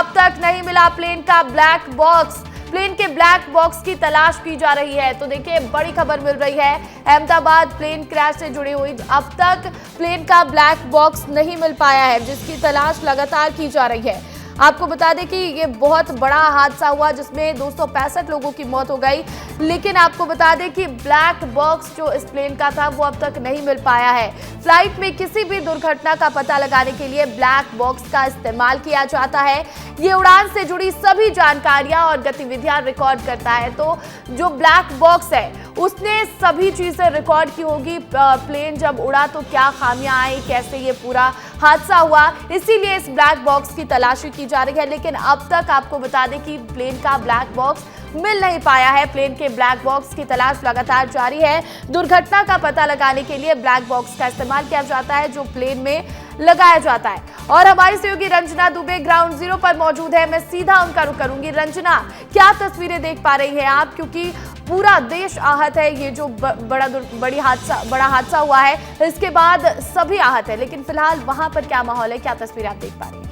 अब तक नहीं मिला प्लेन का ब्लैक बॉक्स। प्लेन के ब्लैक बॉक्स की तलाश की जा रही है। तो देखिए, बड़ी खबर मिल रही है अहमदाबाद प्लेन क्रैश से जुड़ी हुई। अब तक प्लेन का ब्लैक बॉक्स नहीं मिल पाया है, जिसकी तलाश लगातार की जा रही है। आपको बता दें कि ये बहुत बड़ा हादसा हुआ जिसमें 265 लोगों की मौत हो गई। लेकिन आपको बता दें कि ब्लैक बॉक्स जो इस प्लेन का था वो अब तक नहीं मिल पाया है। फ्लाइट में किसी भी दुर्घटना का पता लगाने के लिए ब्लैक बॉक्स का इस्तेमाल किया जाता है। ये उड़ान से जुड़ी सभी जानकारियां और गतिविधियां रिकॉर्ड करता है। तो जो ब्लैक बॉक्स है उसने सभी चीजें रिकॉर्ड की होगी। प्लेन जब उड़ा तो क्या खामियां आई, कैसे ये पूरा हादसा हुआ, इसीलिए इस ब्लैक बॉक्स की तलाशी की जा रही है। लेकिन अब तक आपको बता दें कि प्लेन का ब्लैक बॉक्स मिल नहीं पाया है। प्लेन के ब्लैक बॉक्स की तलाश लगातार जारी है। दुर्घटना का पता लगाने के लिए ब्लैक बॉक्स का इस्तेमाल किया जाता है, जो प्लेन में लगाया जाता है। और हमारी सहयोगी रंजना दुबे ग्राउंड जीरो पर मौजूद है। मैं सीधा उनका रुख करूंगी। रंजना, क्या तस्वीरें देख पा रही हैं आप, क्योंकि पूरा देश आहत है। ये जो बड़ा हादसा हुआ है, इसके बाद सभी आहत है, लेकिन फिलहाल वहां पर क्या माहौल है, क्या तस्वीरें आप देख पा रही हैं?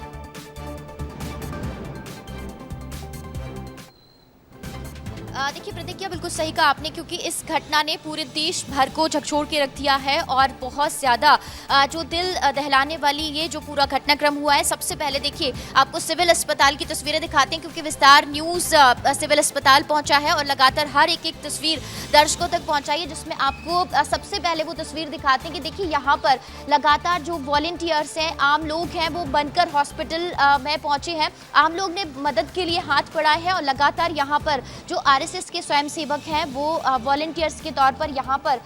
देखिए प्रतिज्ञा, बिल्कुल सही कहा आपने, क्योंकि इस घटना ने पूरे देश भर को झकझोर के रख दिया है और बहुत ज़्यादा जो दिल दहलाने वाली ये जो पूरा घटनाक्रम हुआ है। सबसे पहले देखिए, आपको सिविल अस्पताल की तस्वीरें दिखाते हैं, क्योंकि विस्तार न्यूज़ सिविल अस्पताल पहुंचा है और लगातार हर एक तस्वीर दर्शकों तक पहुंचाई है, जिसमें आपको सबसे पहले वो तस्वीर दिखाते हैं कि देखिए यहाँ पर लगातार जो वॉलंटियर्स हैं, आम लोग हैं, वो बनकर हॉस्पिटल में पहुँचे हैं। आम लोग ने मदद के लिए हाथ बढ़ाए हैं और लगातार यहाँ पर जो आरएसएस के स्वयंसेवक हैं वो वॉलंटियर्स के तौर पर यहाँ पर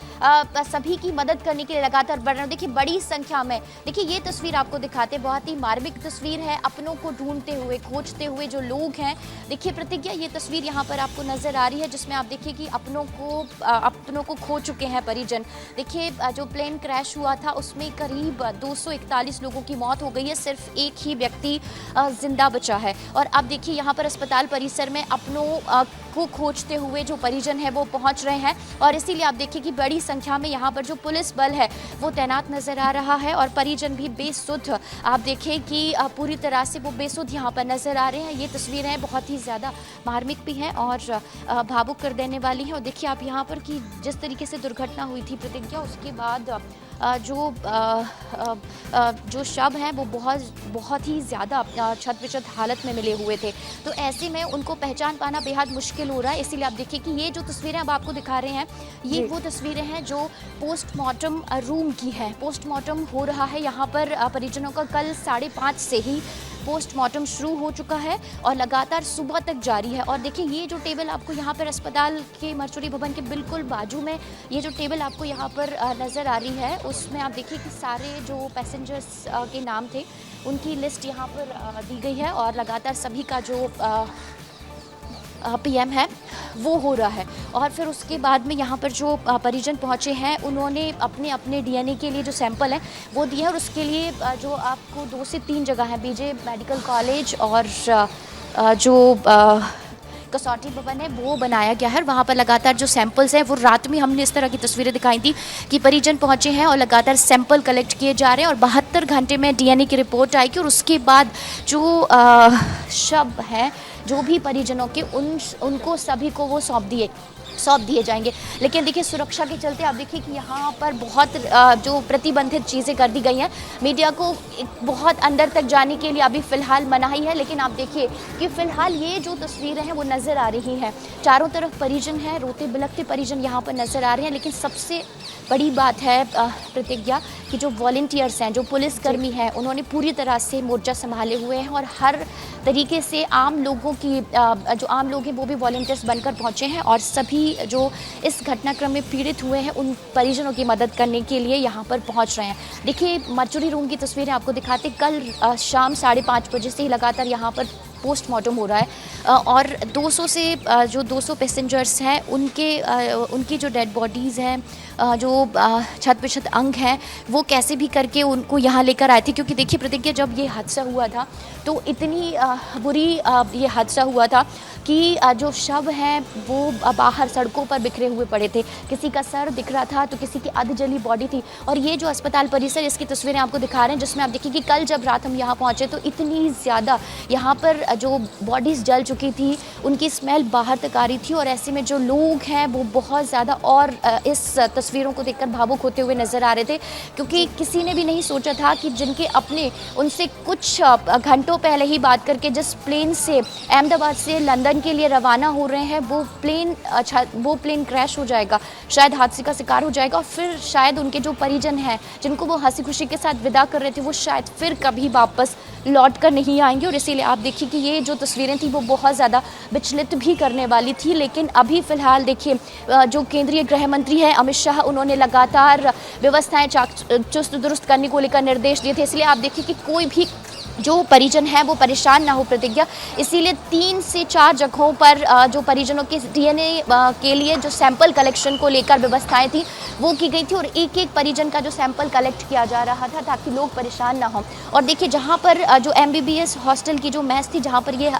सभी की मदद करने के लिए लगातार बढ़ रहे हैं। देखिए, बड़ी संख्या में, देखिए ये तस्वीर आपको दिखाते हैं, बहुत ही मार्मिक तस्वीर है। अपनों को ढूंढते हुए, खोजते हुए जो लोग हैं, देखिए प्रतिज्ञा, ये तस्वीर यहाँ पर आपको नजर आ रही है, जिसमें आप देखिए कि अपनों को खो चुके हैं परिजन। देखिए, जो प्लेन क्रैश हुआ था उसमें करीब 241 लोगों की मौत हो गई है, सिर्फ एक ही व्यक्ति जिंदा बचा है। और अब देखिए यहाँ पर अस्पताल परिसर में अपनों को खोजते हुए जो परिजन है वो पहुंच रहे हैं, और इसीलिए आप देखिए कि बड़ी संख्या में यहाँ पर जो पुलिस बल है वो तैनात नजर आ रहा है। और परिजन भी बेसुध, आप देखें कि पूरी तरह से वो बेसुध यहाँ पर नजर आ रहे हैं। ये तस्वीरें बहुत ही ज़्यादा मार्मिक भी हैं और भावुक कर देने वाली हैं। और देखिए आप यहाँ पर कि जिस तरीके से दुर्घटना हुई थी प्रतिज्ञा, उसके बाद जो शव हैं वो बहुत ही ज़्यादा छत-विछत हालत में मिले हुए थे। तो ऐसे में उनको पहचान पाना बेहद मुश्किल हो रहा है। इसीलिए आप देखिए कि ये जो तस्वीरें अब आपको दिखा रहे हैं, ये वो तस्वीरें हैं जो पोस्टमार्टम रूम की हैं। पोस्टमार्टम हो रहा है यहाँ पर परिजनों का। कल 5:30 से ही पोस्टमार्टम शुरू हो चुका है और लगातार सुबह तक जारी है। और देखिए, ये जो टेबल आपको यहाँ पर अस्पताल के मर्चुरी भवन के बिल्कुल बाजू में ये जो टेबल आपको यहाँ पर नज़र आ रही है, उसमें आप देखिए कि सारे जो पैसेंजर्स के नाम थे उनकी लिस्ट यहाँ पर दी गई है और लगातार सभी का जो पीएम है वो हो रहा है। और फिर उसके बाद में यहाँ पर जो परिजन पहुँचे हैं उन्होंने अपने डीएनए के लिए जो सैंपल है वो दिया है। और उसके लिए जो आपको 2 से 3 जगह है, बीजे मेडिकल कॉलेज और जो कसौटी भवन है वो बनाया गया है। वहाँ पर लगातार जो सैंपल्स हैं वो रात में हमने इस तरह की तस्वीरें दिखाई थी कि परिजन पहुँचे हैं और लगातार सैंपल कलेक्ट किए जा रहे हैं और 72 घंटे में डीएनए की रिपोर्ट आएगी। और उसके बाद जो शव हैं, जो भी परिजनों के, उनको सभी को वो सौंप दिए जाएंगे। लेकिन देखिए, सुरक्षा के चलते आप देखिए कि यहाँ पर बहुत जो प्रतिबंधित चीज़ें कर दी गई हैं। मीडिया को बहुत अंदर तक जाने के लिए अभी फ़िलहाल मनाही है। लेकिन आप देखिए कि फ़िलहाल ये जो तस्वीरें हैं वो नज़र आ रही हैं, चारों तरफ परिजन हैं, रोते बिलखते परिजन यहाँ पर नज़र आ रहे हैं। लेकिन सबसे बड़ी बात है प्रतिज्ञा कि जो वॉलंटियर्स हैं, जो पुलिसकर्मी हैं, उन्होंने पूरी तरह से मोर्चा संभाले हुए हैं और हर तरीके से आम लोगों की जो आम लोग हैं वो भी वॉलंटियर्स बनकर पहुँचे हैं और सभी जो इस घटनाक्रम में पीड़ित हुए हैं उन परिजनों की मदद करने के लिए यहाँ पर पहुँच रहे हैं। देखिए, मर्चुरी रूम की तस्वीरें आपको दिखाते, कल शाम 5:30 बजे से ही लगातार यहाँ पर पोस्टमार्टम हो रहा है और 200 पैसेंजर्स हैं, उनकी जो डेड बॉडीज़ हैं, जो छत-विछत अंग हैं, वो कैसे भी करके उनको यहाँ लेकर आए थे। क्योंकि देखिए प्रतिज्ञा, जब ये हादसा हुआ था तो इतनी बुरी ये हादसा हुआ था कि जो शव हैं वो बाहर सड़कों पर बिखरे हुए पड़े थे, किसी का सर दिख रहा था तो किसी की आधी जली बॉडी थी। और ये जो अस्पताल परिसर, इसकी तस्वीरें आपको दिखा रहे हैं, जिसमें आप देखिए कि कल जब रात हम यहाँ पहुँचे तो इतनी ज़्यादा यहाँ पर जो बॉडीज़ जल चुकी थी, उनकी स्मेल बाहर तक आ रही थी। और ऐसे में जो लोग हैं वो बहुत ज़्यादा और इस तस्वीरों को देखकर भावुक होते हुए नज़र आ रहे थे, क्योंकि किसी ने भी नहीं सोचा था कि जिनके अपने उनसे कुछ घंटों पहले ही बात करके जिस प्लेन से अहमदाबाद से लंदन के लिए रवाना हो रहे हैं, वो प्लेन क्रैश हो जाएगा, शायद हादसे का शिकार हो जाएगा। और फिर शायद उनके जो परिजन हैं, जिनको वो हंसी खुशी के साथ विदा कर रहे थे, वो शायद फिर कभी वापस लौट कर नहीं आएंगे। और इसीलिए आप देखिए कि ये जो तस्वीरें थी वो बहुत ज़्यादा विचलित भी करने वाली थी। लेकिन अभी फ़िलहाल देखिए जो केंद्रीय गृह मंत्री हैं अमित शाह, उन्होंने लगातार व्यवस्थाएं चुस्त दुरुस्त करने को लेकर निर्देश दिए थे। इसलिए आप देखिए कि कोई भी जो परिजन है वो परेशान ना हो प्रतिज्ञा। इसीलिए 3 से 4 जगहों पर जो परिजनों के डीएनए के लिए जो सैंपल कलेक्शन को लेकर व्यवस्थाएं थी वो की गई थी, और एक एक परिजन का जो सैंपल कलेक्ट किया जा रहा था ताकि लोग परेशान ना हों। और देखिए जहां पर जो MBBS हॉस्टल की जो मेस थी, जहां पर ये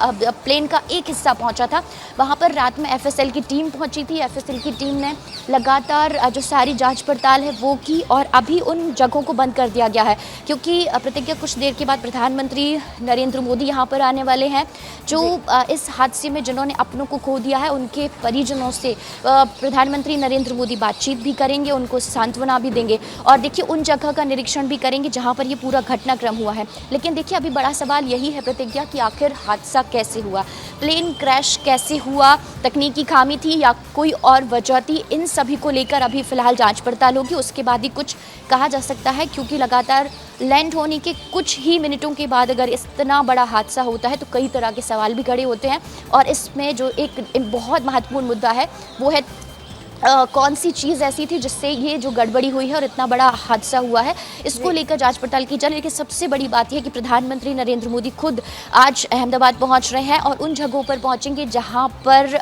प्लेन का एक हिस्सा पहुंचा था, वहां पर रात में FSL की टीम पहुंची थी। FSL की टीम ने लगातार जो सारी जाँच पड़ताल है वो की, और अभी उन जगहों को बंद कर दिया गया है, क्योंकि प्रतिज्ञा कुछ देर के बाद प्रधानमंत्री नरेंद्र मोदी यहाँ पर आने वाले हैं। जो इस हादसे में जिन्होंने अपनों को खो दिया है, उनके परिजनों से प्रधानमंत्री नरेंद्र मोदी बातचीत भी करेंगे, उनको सांत्वना भी देंगे, और देखिए उन जगह का निरीक्षण भी करेंगे जहाँ पर ये पूरा घटनाक्रम हुआ है। लेकिन देखिए अभी बड़ा सवाल यही है प्रतिज्ञा कि आखिर हादसा कैसे हुआ, प्लेन क्रैश कैसे हुआ, तकनीकी खामी थी या कोई और वजह थी। इन सभी को लेकर अभी फिलहाल जांच पड़ताल होगी, उसके बाद ही कुछ कहा जा सकता है, क्योंकि लगातार लैंड होने के कुछ ही मिनटों के बाद अगर इतना बड़ा हादसा होता है तो कई तरह के सवाल भी खड़े होते हैं। और इसमें जो एक बहुत महत्वपूर्ण मुद्दा है वो है कौन सी चीज़ ऐसी थी जिससे ये जो गड़बड़ी हुई है और इतना बड़ा हादसा हुआ है, इसको लेकर जांच पड़ताल की जा रही है। लेकिन सबसे बड़ी बात यह है कि प्रधानमंत्री नरेंद्र मोदी खुद आज अहमदाबाद पहुंच रहे हैं और उन जगहों पर पहुंचेंगे जहां पर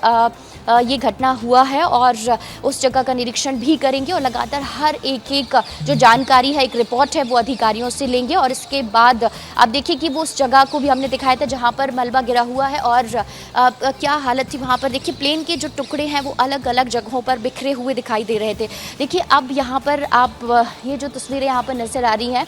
ये घटना हुआ है, और उस जगह का निरीक्षण भी करेंगे, और लगातार हर एक जो जानकारी है, एक रिपोर्ट है, वो अधिकारियों से लेंगे। और इसके बाद आप देखिए कि वो उस जगह को भी हमने दिखाया था जहाँ पर मलबा गिरा हुआ है, और क्या हालत थी वहाँ पर। देखिए प्लेन के जो टुकड़े हैं वो अलग अलग जगहों पर बिखरे हुए दिखाई दे रहे थे। देखिए अब यहाँ पर आप ये जो तस्वीरें यहाँ पर नज़र आ रही हैं,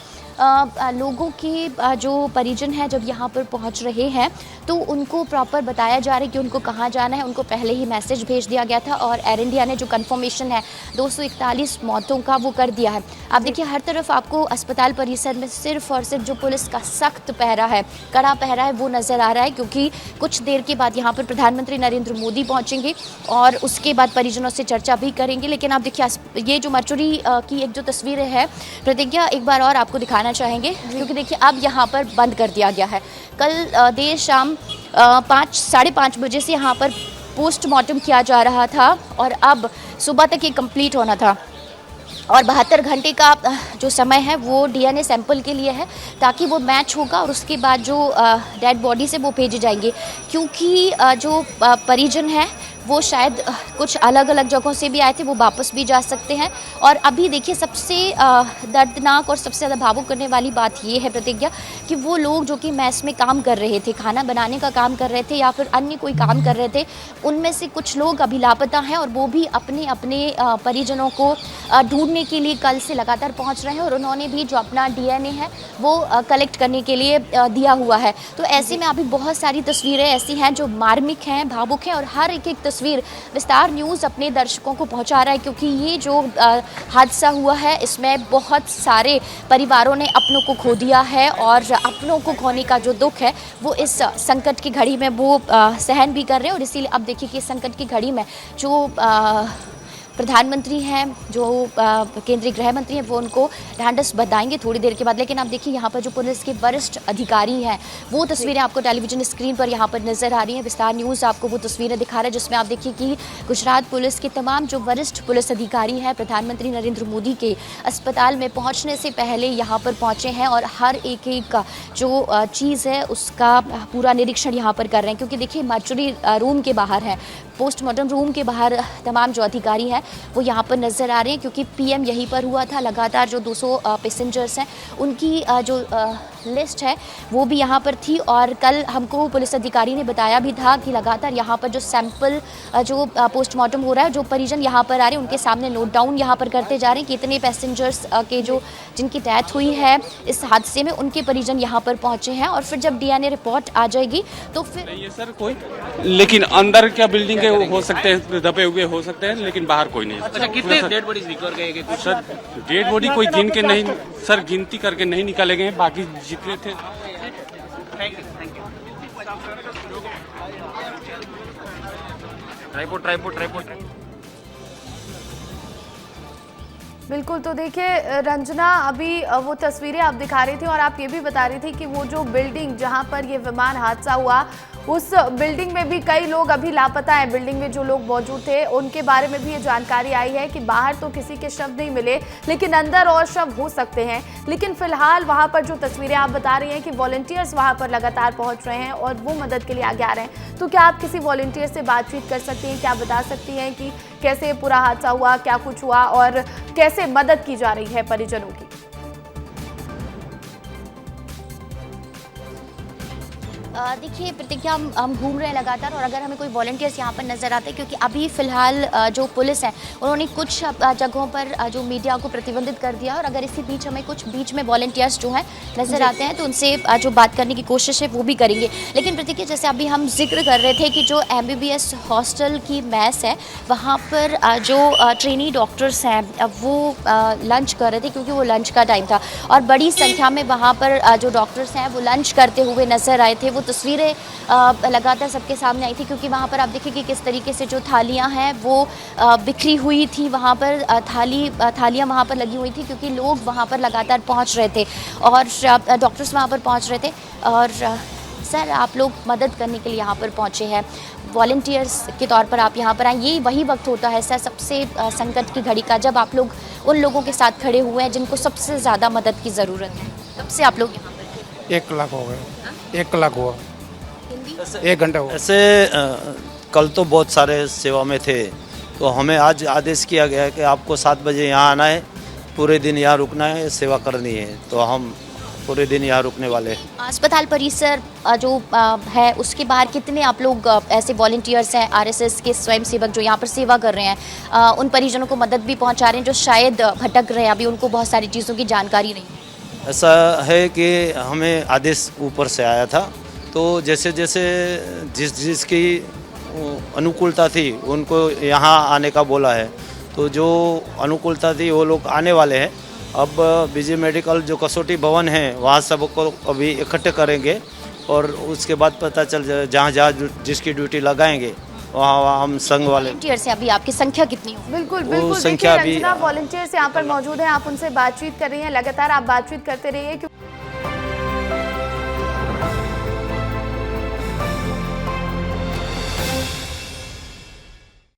लोगों के जो परिजन हैं जब यहाँ पर पहुँच रहे हैं तो उनको प्रॉपर बताया जा रहा है कि उनको कहाँ जाना है। उनको पहले ही मैसेज भेज दिया गया था, और एयर इंडिया ने जो कंफर्मेशन है 241 मौतों का वो कर दिया है। आप देखिए हर तरफ आपको अस्पताल परिसर में सिर्फ और सिर्फ जो पुलिस का सख्त पहरा है, कड़ा पहरा है, वो नज़र आ रहा है, क्योंकि कुछ देर के बाद यहाँ पर प्रधानमंत्री नरेंद्र मोदी पहुँचेंगे और उसके बाद परिजनों से चर्चा भी करेंगे। लेकिन आप देखिए ये जो मर्चुरी की एक जो तस्वीरें है प्रतिज्ञा, एक बार और आपको दिखाना चाहेंगे, क्योंकि देखिए अब यहाँ पर बंद कर दिया गया है। कल देर शाम 5-5:30 बजे से यहाँ पर पोस्टमार्टम किया जा रहा था, और अब सुबह तक ये कंप्लीट होना था, और 72 घंटे का जो समय है वो डीएनए सैंपल के लिए है, ताकि वो मैच होगा और उसके बाद जो डेड बॉडी से वो भेजे जाएंगे। क्योंकि जो परिजन हैं वो शायद कुछ अलग अलग जगहों से भी आए थे, वो वापस भी जा सकते हैं। और अभी देखिए सबसे दर्दनाक और सबसे ज़्यादा भावुक करने वाली बात ये है प्रतिज्ञा कि वो लोग जो कि मैस में काम कर रहे थे, खाना बनाने का काम कर रहे थे या फिर अन्य कोई काम कर रहे थे, उनमें से कुछ लोग अभी लापता हैं, और वो भी अपने अपने परिजनों को ढूंढने के लिए कल से लगातार पहुंच रहे हैं, और उन्होंने भी जो अपना डीएनए है वो कलेक्ट करने के लिए दिया हुआ है। तो ऐसे में अभी बहुत सारी तस्वीरें ऐसी हैं जो मार्मिक हैं, भावुक हैं, और हर एक तस्वीर विस्तार न्यूज़ अपने दर्शकों को पहुंचा रहा है, क्योंकि ये जो हादसा हुआ है इसमें बहुत सारे परिवारों ने अपनों को खो दिया है, और अपनों को खोने का जो दुख है वो इस संकट की घड़ी में वो सहन भी कर रहे हैं। और इसीलिए अब देखिए कि इस संकट की घड़ी में जो प्रधानमंत्री हैं, जो केंद्रीय गृह मंत्री हैं, वो उनको ढांढस बधाएंगे थोड़ी देर के बाद। लेकिन आप देखिए यहाँ पर जो पुलिस के वरिष्ठ अधिकारी हैं वो तस्वीरें आपको टेलीविजन स्क्रीन पर यहाँ पर नज़र आ रही हैं। विस्तार न्यूज़ आपको वो तस्वीरें दिखा रहा है, जिसमें आप देखिए कि गुजरात पुलिस के तमाम जो वरिष्ठ पुलिस अधिकारी हैं प्रधानमंत्री नरेंद्र मोदी के अस्पताल में पहुँचने से पहले यहाँ पर पहुँचे हैं, और हर एक जो चीज़ है उसका पूरा निरीक्षण यहाँ पर कर रहे हैं। क्योंकि देखिए मर्चुरी रूम के बाहर है, पोस्टमार्टम रूम के बाहर तमाम जो अधिकारी हैं वो यहाँ पर नज़र आ रहे हैं, क्योंकि पीएम यहीं पर हुआ था। लगातार जो 200 पैसेंजर्स हैं उनकी जो लिस्ट है वो भी यहाँ पर थी। और कल हमको पुलिस अधिकारी ने बताया भी था कि लगातार यहाँ पर जो सैंपल जो पोस्टमार्टम हो रहा है, जो परिजन यहाँ पर आ रहे हैं उनके सामने नोट डाउन यहाँ पर करते जा रहे हैं कि इतने पैसेंजर्स के जो जिनकी डेथ हुई है इस हादसे में, उनके परिजन यहाँ पर पहुँचे हैं। और फिर जब डीएनए रिपोर्ट आ जाएगी तो फिर ये सर कोई, लेकिन अंदर क्या बिल्डिंग के हो सकते हैं, दबे हुए हो सकते हैं, लेकिन बाहर कोई नहीं। अच्छा, कितने डेड बॉडीज निकल गए कि कुछ? सर डेड बॉडी कोई गिन के नहीं, सर गिनती करके नहीं निकाले गए, बाकी जितने थे। Thank you. ट्राइपॉड। बिल्कुल, तो देखिए रंजना, अभी वो तस्वीरें आप दिखा रही थी और आप ये भी बता रही थी कि वो जो बिल्डिंग जहां पर ये विमान हादसा हुआ उस बिल्डिंग में भी कई लोग अभी लापता हैं। बिल्डिंग में जो लोग मौजूद थे उनके बारे में भी ये जानकारी आई है कि बाहर तो किसी के शव नहीं मिले, लेकिन अंदर और शव हो सकते हैं। लेकिन फिलहाल वहां पर जो तस्वीरें आप बता रही हैं कि वॉलंटियर्स वहां पर लगातार पहुंच रहे हैं और वो मदद के लिए आगे आ रहे हैं, तो क्या आप किसी वॉलंटियर से बातचीत कर सकती हैं? क्या बता सकती हैं कि कैसे पूरा हादसा हुआ, क्या कुछ हुआ और कैसे मदद की जा रही है परिजनों की? देखिए प्रतिज्ञा, हम घूम रहे हैं लगातार और अगर हमें कोई वॉलंटियर्स यहाँ पर नज़र आते हैं, क्योंकि अभी फ़िलहाल जो पुलिस है उन्होंने कुछ जगहों पर जो मीडिया को प्रतिबंधित कर दिया, और अगर इसी बीच हमें कुछ बीच में वॉलंटियर्स जो हैं नज़र आते हैं तो उनसे जो बात करने की कोशिश है वो भी करेंगे। लेकिन प्रतिज्ञा, जैसे अभी हम जिक्र कर रहे थे कि जो MBBS हॉस्टल की मैस है वहाँ पर जो ट्रेनी डॉक्टर्स हैं वो लंच कर रहे थे, क्योंकि वो लंच का टाइम था और बड़ी संख्या में वहाँ पर जो डॉक्टर्स हैं वो लंच करते हुए नज़र आए थे। वो तस्वीरें लगातार सबके सामने आई थी, क्योंकि वहाँ पर आप देखिए कि किस तरीके से जो थालियाँ हैं वो बिखरी हुई थी। वहाँ पर थालियाँ वहाँ पर लगी हुई थी, क्योंकि लोग वहाँ पर लगातार पहुँच रहे थे और डॉक्टर्स वहाँ पर पहुँच रहे थे। और सर, आप लोग मदद करने के लिए यहाँ पर पहुँचे हैं, वॉलंटियर्स के तौर पर आप यहाँ पर आए, यही वही वक्त होता है सर सबसे संकट की घड़ी का, जब आप लोग उन लोगों के साथ खड़े हुए हैं जिनको सबसे ज़्यादा मदद की ज़रूरत है। तब से आप लोग यहाँ पर 1 लाख हो गए। 1 लाख हुआ, 1 घंटा हुआ। ऐसे कल तो बहुत सारे सेवा में थे, तो हमें आज आदेश किया गया है कि आपको 7 बजे यहाँ आना है, पूरे दिन यहाँ रुकना है, सेवा करनी है, तो हम पूरे दिन यहाँ रुकने वाले हैं। अस्पताल परिसर जो है उसके बाहर कितने आप लोग ऐसे वॉलंटियर्स हैं, RSS के स्वयंसेवक जो यहाँ पर सेवा कर रहे हैं, उन परिजनों को मदद भी पहुँचा रहे हैं जो शायद भटक रहे हैं, अभी उनको बहुत सारी चीज़ों की जानकारी नहीं है? ऐसा है कि हमें आदेश ऊपर से आया था, तो जैसे जैसे जिसकी अनुकूलता थी उनको यहाँ आने का बोला है, तो जो अनुकूलता थी वो लोग आने वाले हैं। अब BG मेडिकल जो कसौटी भवन है वहाँ सबको अभी इकट्ठे करेंगे और उसके बाद पता चल जाए जहाँ जिसकी ड्यूटी लगाएंगे वहाँ हम संघ वाले। वॉलंटियर्स हैं, अभी आपकी संख्या कितनी हो? बिल्कुल बिल्कुल, संख्या देखिए रंजना, वॉलंटियर्स यहाँ पर मौजूद हैं, आप उनसे बातचीत कर रही हैं, लगातार आप बातचीत करते रहिए।